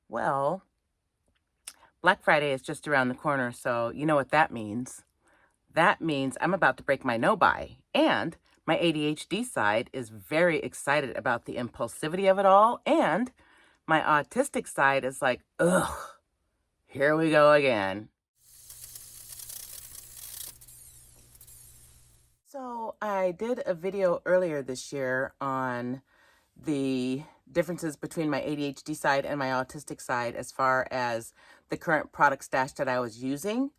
Well, Black Friday is just around the corner, so you know what that means. That means I'm about to break my no-buy, and my ADHD side is very excited about the impulsivity of it all, and my autistic side is like, ugh, here we go again. So I did a video earlier this year on the differences between my ADHD side and my autistic side as far as the current product stash that I was using.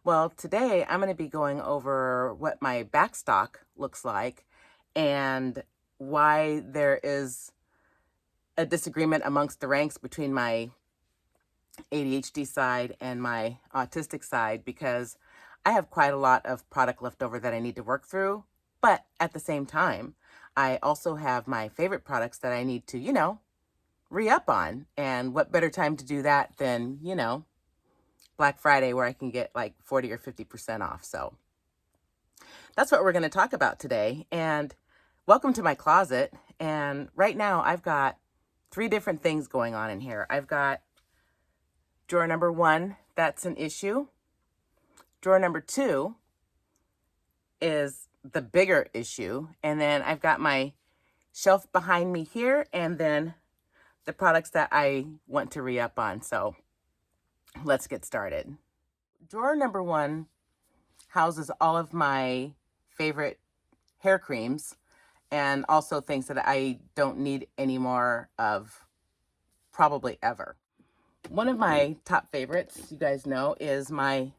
Well, today I'm going to be going over what my backstock looks like and why there is a disagreement amongst the ranks between my ADHD side and my autistic side, because I have quite a lot of product left over that I need to work through. But at the same time, I also have my favorite products that I need to, re-up on. And what better time to do that than, Black Friday, where I can get like 40 or 50% off. So that's what we're going to talk about today. And welcome to my closet. And right now I've got 3 different things going on in here. I've got drawer number 1, that's an issue. Drawer number 2 is the bigger issue. And then I've got my shelf behind me here, and then the products that I want to re-up on. So let's get started. Drawer number 1 houses all of my favorite hair creams and also things that I don't need any more of, probably ever. One of my top favorites, you guys know, is my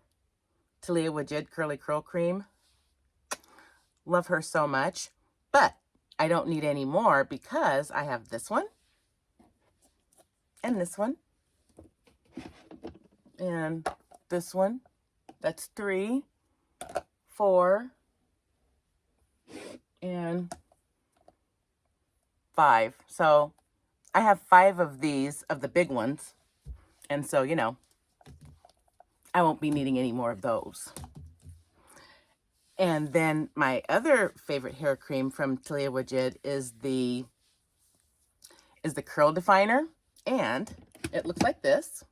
Talia Wajid Curly Curl Cream. Love her so much, but I don't need any more because I have this one and this one and this one. That's 3, 4, and 5. So I have 5 of these, of the big ones. And so, I won't be needing any more of those. And then my other favorite hair cream from Talia Wajid is the curl definer, and it looks like this.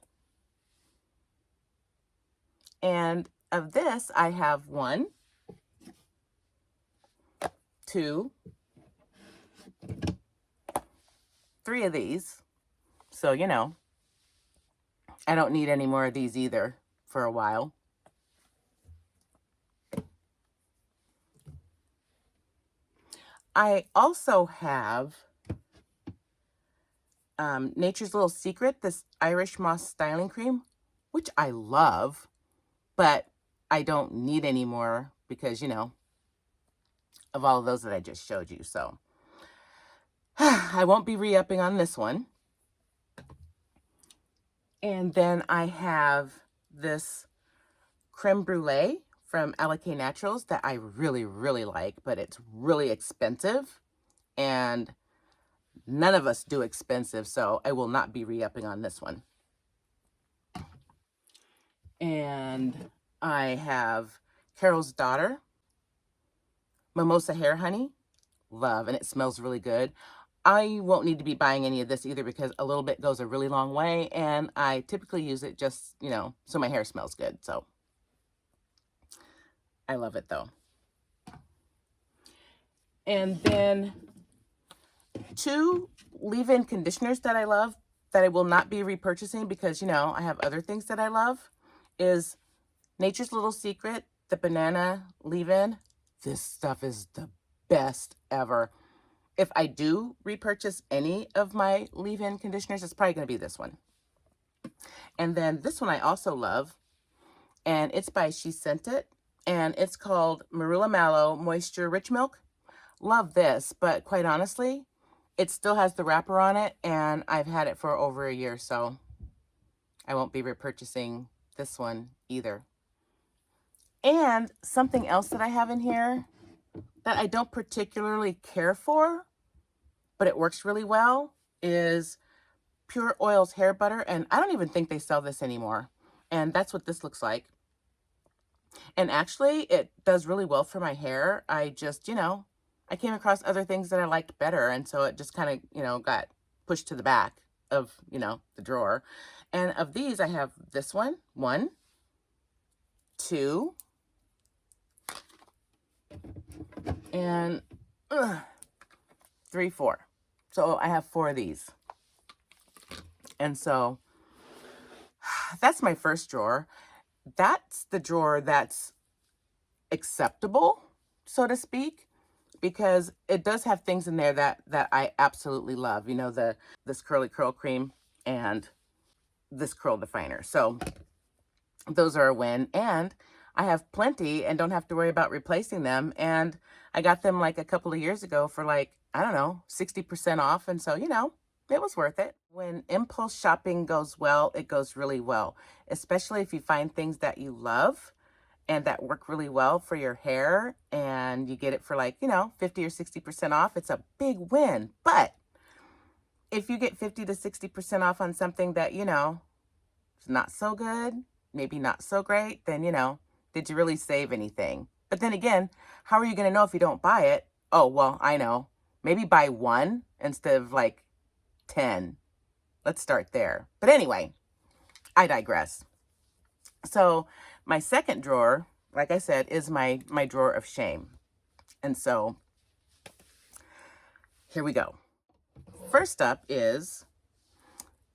And of this, I have 1, 2, 3 of these. So, I don't need any more of these either for a while. I also have Nature's Little Secret, this Irish Moss styling cream, which I love, but I don't need any more because, of all of those that I just showed you. So I won't be re-upping on this one. And then I have this creme brulee from Alake Naturals that I really, really like, but it's really expensive. And none of us do expensive, so I will not be re-upping on this one. And I have Carol's Daughter Mimosa Hair Honey. Love, and it smells really good. I won't need to be buying any of this either because a little bit goes a really long way, and I typically use it just, so my hair smells good. So I love it though. And then 2 leave-in conditioners that I love that I will not be repurchasing because, I have other things that I love is Nature's Little Secret, the banana leave-in. This stuff is the best ever. If I do repurchase any of my leave-in conditioners, it's probably going to be this one. And then this one I also love, and it's by She Sent It, and it's called Marula Mallow Moisture Rich Milk. Love this, but quite honestly, it still has the wrapper on it, and I've had it for over a year, so I won't be repurchasing this one either. And something else that I have in here that I don't particularly care for, but it works really well, is Pure Oils hair butter. And I don't even think they sell this anymore. And that's what this looks like. And actually, it does really well for my hair. I just, I came across other things that I liked better. And so it just kind of, got pushed to the back. of, the drawer. And of these, I have this one, two, and three, four. So I have four of these. And so that's my first drawer. That's the drawer that's acceptable, so to speak, because it does have things in there that I absolutely love. This curly curl cream and this curl definer. So those are a win. And I have plenty and don't have to worry about replacing them. And I got them like a couple of years ago for like, I don't know, 60% off. And so, it was worth it. When impulse shopping goes well, it goes really well, especially if you find things that you love and that work really well for your hair and you get it for like, 50 or 60% off. It's a big win. But if you get 50 to 60% off on something that, it's not so good, maybe not so great, then, did you really save anything? But then again, how are you going to know if you don't buy it? Oh, well, I know. Maybe buy one instead of like 10. Let's start there. But anyway, I digress. So my second drawer, like I said, is my drawer of shame. And so here we go. First up is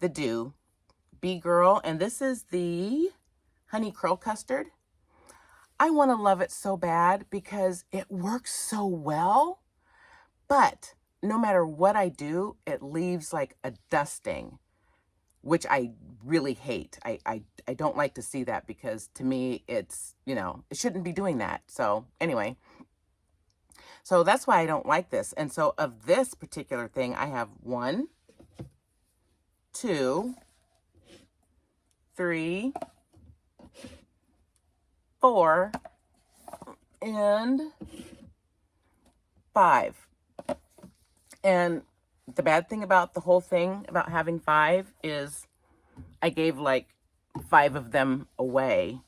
the Dew Bee Girl, and this is the honey curl custard. I want to love it so bad because it works so well, but no matter what I do, it leaves like a dusting, which I really hate. I don't like to see that because to me, it's, it shouldn't be doing that. So anyway, so that's why I don't like this. And so of this particular thing, I have 1, 2, 3, 4, and 5. And the bad thing about the whole thing about having 5 is I gave like 5 of them away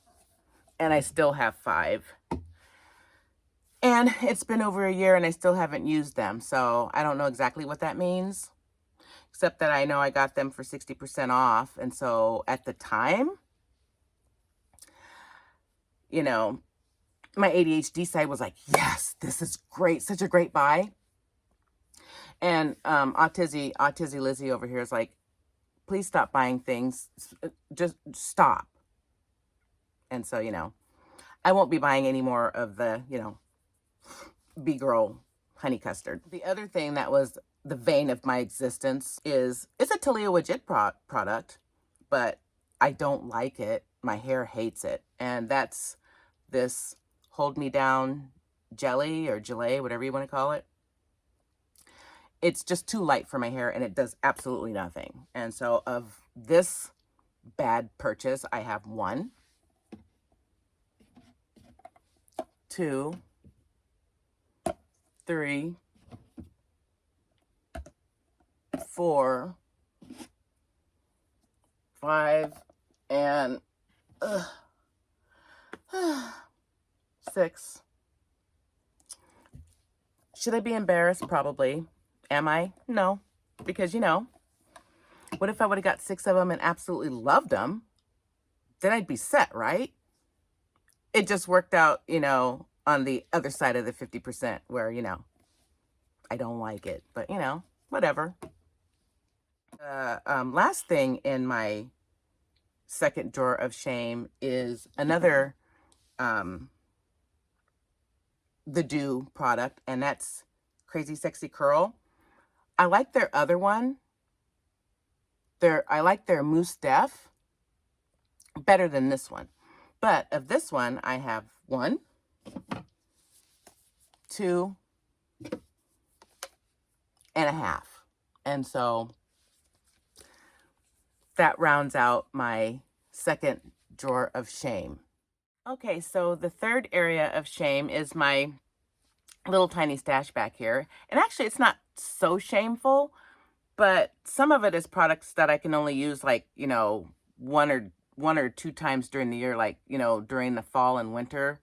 and I still have 5. And it's been over a year and I still haven't used them. So I don't know exactly what that means, except that I know I got them for 60% off. And so at the time, my ADHD side was like, yes, this is great. Such a great buy. And Autistic Lizzie over here is like, please stop buying things. Just stop. And so, I won't be buying any more of the, Bee Girl honey custard. The other thing that was the vein of my existence is, it's a Talia Wajit product, but I don't like it. My hair hates it. And that's this Hold Me Down jelly or gelée, whatever you want to call it. It's just too light for my hair and it does absolutely nothing. And so of this bad purchase, I have 1, 2, 3, 4, 5, and 6. Should I be embarrassed? Probably. Am I? No. Because, what if I would have got 6 of them and absolutely loved them? Then I'd be set, right? It just worked out, on the other side of the 50% where, I don't like it. But, whatever. Last thing in my second drawer of shame is another the Dew product, and that's Crazy Sexy Curl. I like their other one. I like their Mousse Def better than this one. But of this one, I have 1, 2 and a half. And so that rounds out my second drawer of shame. Okay, so the third area of shame is my little tiny stash back here. And actually, it's not so shameful, but some of it is products that I can only use like, one or two times during the year, like, during the fall and winter.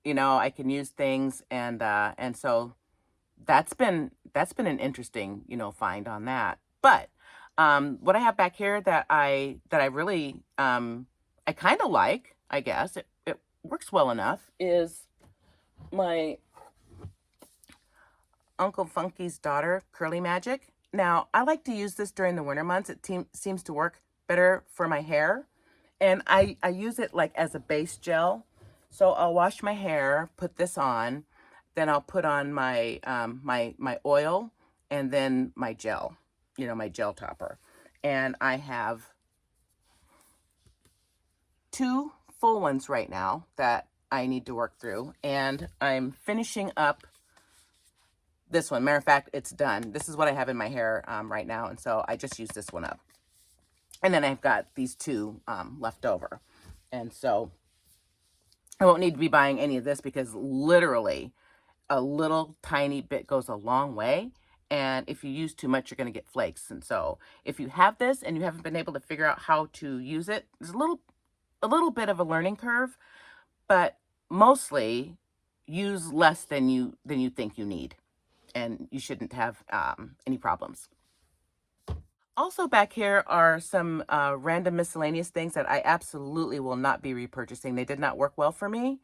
I can use things, and so that's been an interesting, find on that. But What I have back here that I really I kind of like, I guess it works well enough, is my Uncle Funky's Daughter Curly Magic. Now, I like to use this during the winter months. It seems to work better for my hair. And I use it like as a base gel. So I'll wash my hair, put this on, then I'll put on my my oil, and then my gel, my gel topper. And I have 2 full ones right now that I need to work through. And I'm finishing up this one. Matter of fact, it's done. This is what I have in my hair right now. And so I just use this one up. And then I've got these 2 left over. And so I won't need to be buying any of this because literally a little tiny bit goes a long way. And if you use too much, you're going to get flakes. And so if you have this and you haven't been able to figure out how to use it, there's a little bit of a learning curve, but mostly use less than you think you need. And you shouldn't have any problems. Also back here are some random miscellaneous things that I absolutely will not be repurchasing. They did not work well for me.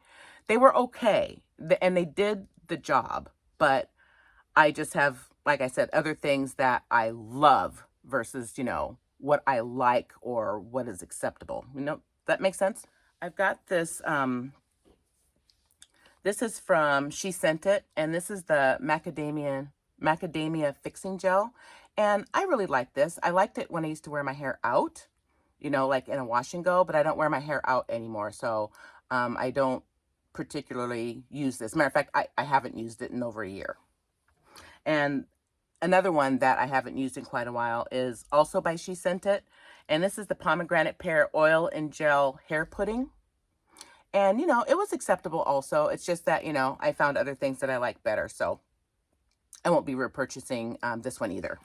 They were okay, and they did the job, but I just have, like I said, other things that I love versus, what I like or what is acceptable. That makes sense? I've got this, this is from She Sent It, and this is the macadamia fixing gel. And I really like this. I liked it when I used to wear my hair out, like in a wash and go, but I don't wear my hair out anymore. So I don't particularly use this. Matter of fact, I haven't used it in over a year. And another one that I haven't used in quite a while is also by She Sent It. And this is the pomegranate pear oil and gel hair pudding. And, it was acceptable also. It's just that, I found other things that I like better. So I won't be repurchasing this one either.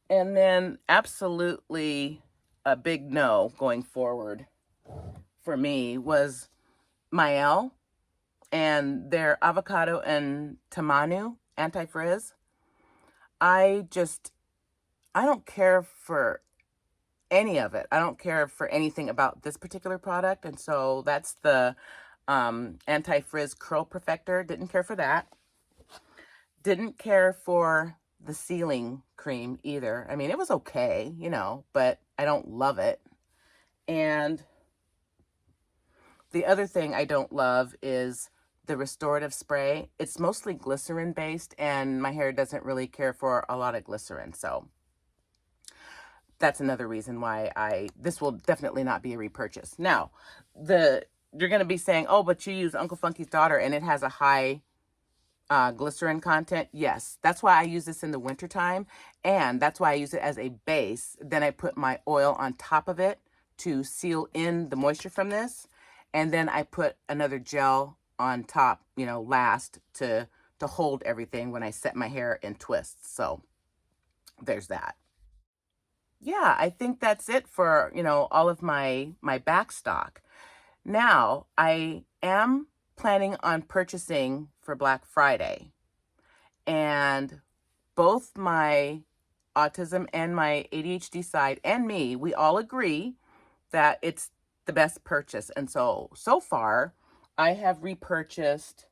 And then absolutely a big no going forward for me was Mael and their avocado and tamanu anti-frizz. I don't care for any of it. I don't care for anything about this particular product. And so that's the anti-frizz curl perfector. Didn't care for that. Didn't care for the sealing cream either. I mean, it was okay, but I don't love it. And the other thing I don't love is the restorative spray. It's mostly glycerin based, and my hair doesn't really care for a lot of glycerin. So that's another reason why this will definitely not be a repurchase. Now, you're going to be saying, oh, but you use Uncle Funky's Daughter and it has a high glycerin content. Yes, that's why I use this in the wintertime, and that's why I use it as a base. Then I put my oil on top of it to seal in the moisture from this, and then I put another gel on top, last to hold everything when I set my hair in twists. So there's that. Yeah, I think that's it for, all of my backstock. Now, I am planning on purchasing for Black Friday. And both my autism and my ADHD side and me, we all agree that it's the best purchase. And so far, I have repurchased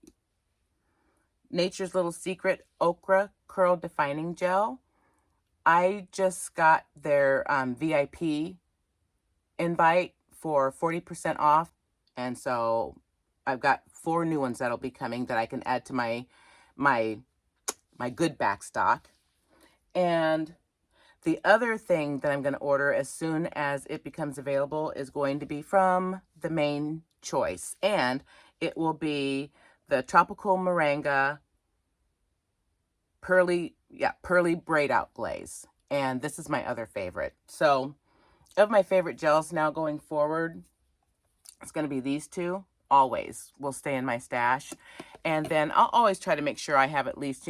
Nature's Little Secret Okra Curl Defining Gel. I just got their VIP invite for 40% off. And so I've got 4 new ones that'll be coming that I can add to my good backstock. And the other thing that I'm going to order as soon as it becomes available is going to be from the main choice. And it will be the Tropical Moringa Pearly Braid Out Glaze. And this is my other favorite. So of my favorite gels now going forward, it's going to be these 2. Always will stay in my stash. And then I'll always try to make sure I have at least,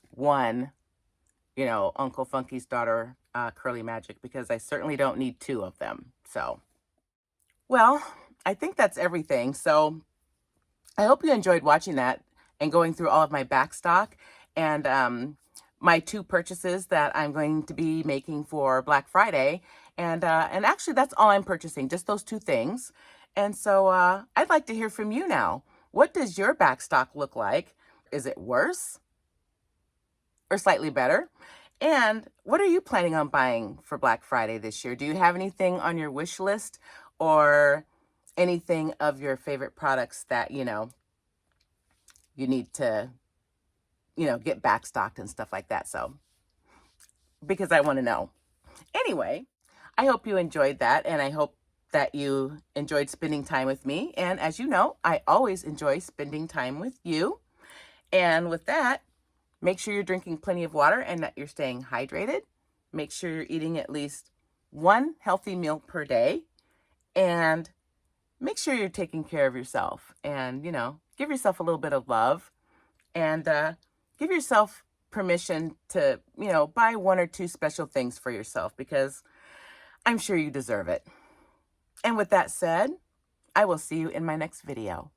one, Uncle Funky's Daughter Curly Magic, because I certainly don't need 2 of them. So, well, I think that's everything. So I hope you enjoyed watching that and going through all of my backstock. And my 2 purchases that I'm going to be making for Black Friday. And actually, that's all I'm purchasing, just those 2 things. And so I'd like to hear from you now. What does your backstock look like? Is it worse or slightly better? And what are you planning on buying for Black Friday this year? Do you have anything on your wish list or anything of your favorite products that, you need to, get backstocked and stuff like that? So, because I want to know. Anyway, I hope you enjoyed that, and I hope that you enjoyed spending time with me. And as you know, I always enjoy spending time with you. And with that, make sure you're drinking plenty of water and that you're staying hydrated. Make sure you're eating at least 1 healthy meal per day. And make sure you're taking care of yourself. And, give yourself a little bit of love. And give yourself permission to, buy 1 or 2 special things for yourself, because I'm sure you deserve it. And with that said, I will see you in my next video.